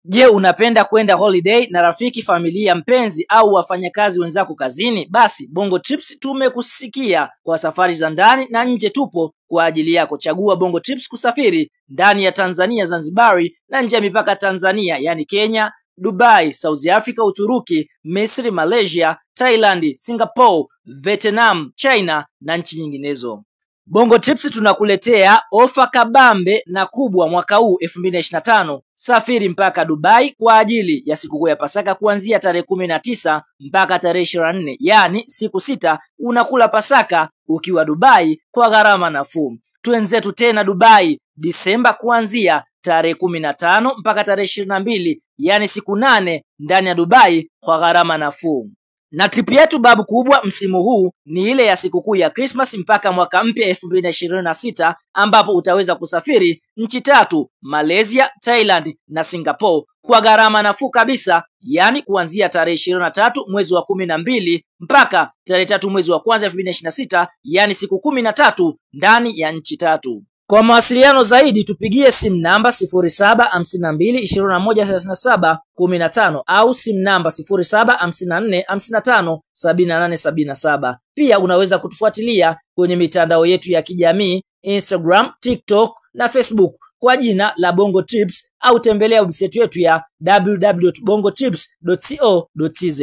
Je, unapenda kwenda holiday na rafiki, familia, mpenzi au wafanyakazi wenzako kazini? Basi Bongo Trips tumekusikia. Kwa safari za ndani na nje tupo kwa ajili yako. Chagua Bongo Trips kusafiri ndani ya Tanzania, Zanzibari na nje ya mipaka Tanzania, yani Kenya, Dubai, South Africa, Uturuki, Misri, Malaysia, Thailand, Singapore, Vietnam, China na nchi nyinginezo. Bongo Trips tunakuletea ofa kabambe na kubwa mwaka huu 2025. Safiri mpaka Dubai kwa ajili ya sikukuu ya Pasaka kuanzia tarehe 19 mpaka tarehe 24. Yaani siku 6 unakula Pasaka ukiwa Dubai kwa gharama nafuu. Twenzetu tena Dubai Disemba kuanzia tarehe 15 mpaka tarehe 22, yaani siku 8 ndani ya Dubai kwa gharama nafuu. Na trip yetu babu kubwa msimu huu ni ile ya sikukuu ya Christmas mpaka mwaka mpya 2026, ambapo utaweza kusafiri nchi 3: Malaysia, Thailand na Singapore kwa gharama nafuu kabisa, yani kuanzia tarehe 23 mwezi wa 12 mpaka tarehe 3 mwezi wa kwanza 2026, yani siku 13 ndani ya nchi 3. Kwa mawasiliano zaidi tupigie simu namba 0752213715 au simu namba 0754557877. Pia unaweza kutufuatilia kwenye mitandao yetu ya kijamii Instagram, TikTok na Facebook kwa jina la Bongo Trips, au tembelea website yetu ya www.bongotrips.co.tz.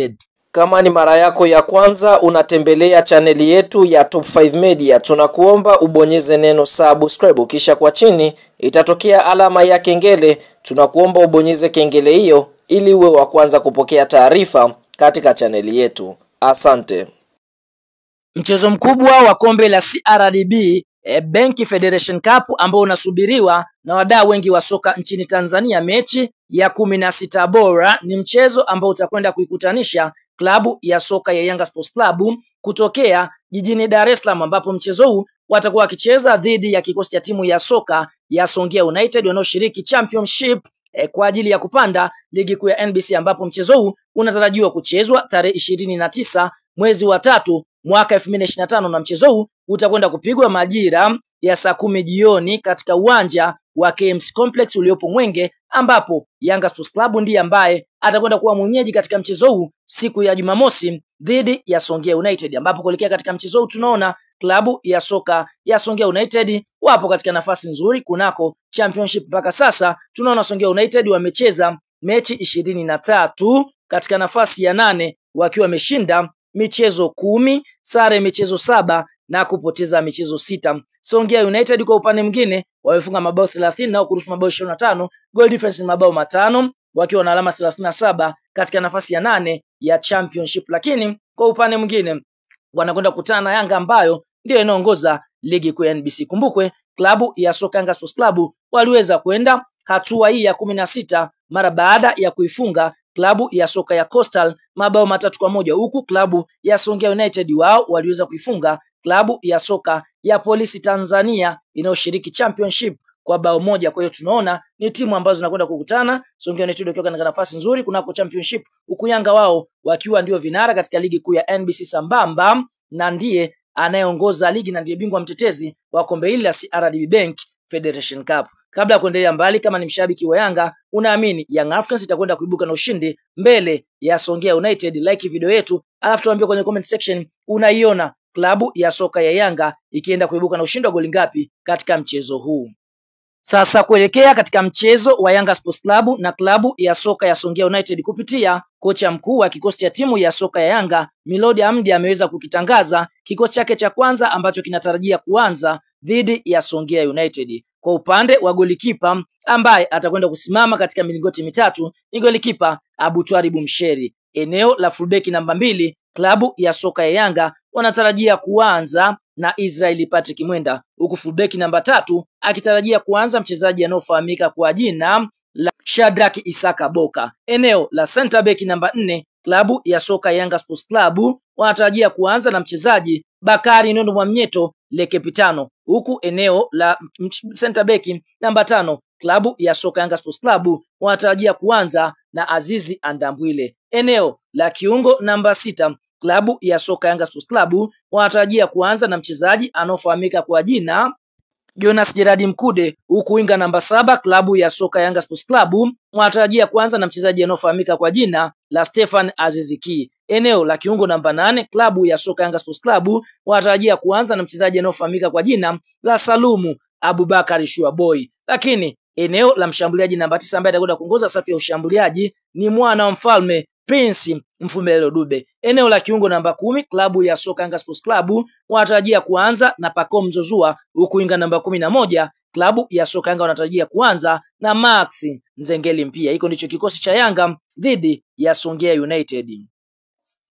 Kama ni mara yako ya kwanza unatembelea chaneli yetu ya Top 5 Media, tunakuomba ubonyeze neno subscribe, kisha kwa chini itatokea alama ya kengele. Tunakuomba ubonyeze kengele hiyo ili uwe wa kwanza kupokea taarifa katika chaneli yetu. Asante. Mchezo mkubwa wa kombe la CRDB Bank Federation Cup ambao unasubiriwa na wadau wengi wa soka nchini Tanzania, mechi ya 16 bora, ni mchezo ambao utakwenda kuikutanisha klabu ya soka ya Yanga Sports Club kutokea jijini Dar es Salaam, ambapo mchezo huu watakuwa wakicheza dhidi ya kikosi cha timu ya soka ya Songea United wanaoshiriki championship kwa ajili ya kupanda ligi kuu ya NBC, ambapo mchezo huu unatarajiwa kuchezwa tarehe 29 mwezi wa 3 mwaka 2025, na mchezo huu utakwenda kupigwa majira ya saa 10 jioni katika uwanja wa KMC Complex uliopo Mwenge, ambapo Yanga Sports Club ndiye ambaye atakwenda kuwa mwenyeji katika mchezo huu siku ya Jumamosi dhidi ya Songea United, ambapo kuelekea katika mchezo huu tunaona klabu ya soka ya Songea United wapo katika nafasi nzuri kunako championship. Mpaka sasa tunaona Songea United wamecheza mechi 23 katika nafasi ya 8 wakiwa wameshinda michezo 10, sare michezo 7 na kupoteza michezo 6. Songea United kwa upande mwingine wamefunga mabao 30 na kuruhusu mabao 25, goal difference ni mabao 5, wakiwa na alama 37 katika nafasi ya 8 ya championship. Lakini kwa upande mwingine wanakwenda kukutana na Yanga ambayo ndio inaongoza ligi kuu ya NBC. Kumbukwe klabu ya soka Yanga Sports Club waliweza kwenda hatua hii ya 16 mara baada ya kuifunga klabu ya soka ya Coastal mabao 3-1, huku klabu ya Songea United wao waliweza kuifunga klabu ya soka ya Polisi Tanzania inayoshiriki championship kwa bao 1. Kwa hiyo tunaona ni timu ambazo zinakwenda kukutana, Songea United wakiwa katika nafasi nzuri kunako championship, huku Yanga wao wakiwa ndio vinara katika ligi kuu ya NBC sambamba na ndiye anayeongoza ligi na ndiye bingwa mtetezi wa kombe hili la CRDB Bank Federation Cup. Kabla ya kuendelea mbali, kama ni mshabiki wa Yanga unaamini Young Africans itakwenda kuibuka na ushindi mbele ya Songea United, like video yetu alafu tuambie kwenye comment section unaiona klabu ya soka ya Yanga ikienda kuibuka na ushindi wa goli ngapi katika mchezo huu. Sasa kuelekea katika mchezo wa Yanga Sports Club na klabu ya soka ya Songea United, kupitia kocha mkuu wa kikosi cha timu ya soka ya Yanga Milodi Hamdi ameweza kukitangaza kikosi chake cha kwanza ambacho kinatarajia kuanza dhidi ya Songea United. Kwa upande wa golikipa ambaye atakwenda kusimama katika milingoti mitatu ni golikipa Abutwari Bumsheri. Eneo la fullback namba 2 klabu ya soka ya Yanga wanatarajia kuanza na Israeli Patrick Mwenda, huku fullback namba 3 akitarajia kuanza mchezaji anayofahamika kwa jina la Shadrack Isaka Boka. Eneo la center back namba 4 klabu ya soka ya Yanga Sports Club wanatarajia kuanza na mchezaji Bakari Nondo Mwamnyeto Lekepitano, huku eneo la center back namba 5 klabu ya soka Yanga Sports Club wanatarajia kuanza na Azizi Andambwile. Eneo la kiungo namba 6 klabu ya soka Yanga Sports Club wanatarajia kuanza na mchezaji anaofahamika kwa jina Jonas Gerard Mkude, huku winga namba 7 klabu ya soka Yanga Sports Club wanatarajia kuanza na mchezaji anayefahamika kwa jina la Stefan Aziziki. Eneo la kiungo namba 8 klabu ya soka Yanga Sports Club wanatarajia kuanza na mchezaji anayefahamika kwa jina la Salumu Abubakar Shuaboy. Lakini eneo la mshambuliaji namba 9 ambaye atakwenda kuongoza safu ya ushambuliaji ni mwana wa mfalme Prince Mfumelo Dube. Eneo la kiungo namba 10 klabu ya soka Yanga Sports Club wanatarajia kuanza na Pacome Zouzoua, huku winga namba 11 klabu ya soka Yanga wanatarajia kuanza na Max Nzengeli Mpia. Hiko ndicho kikosi cha Yanga dhidi ya Songea United.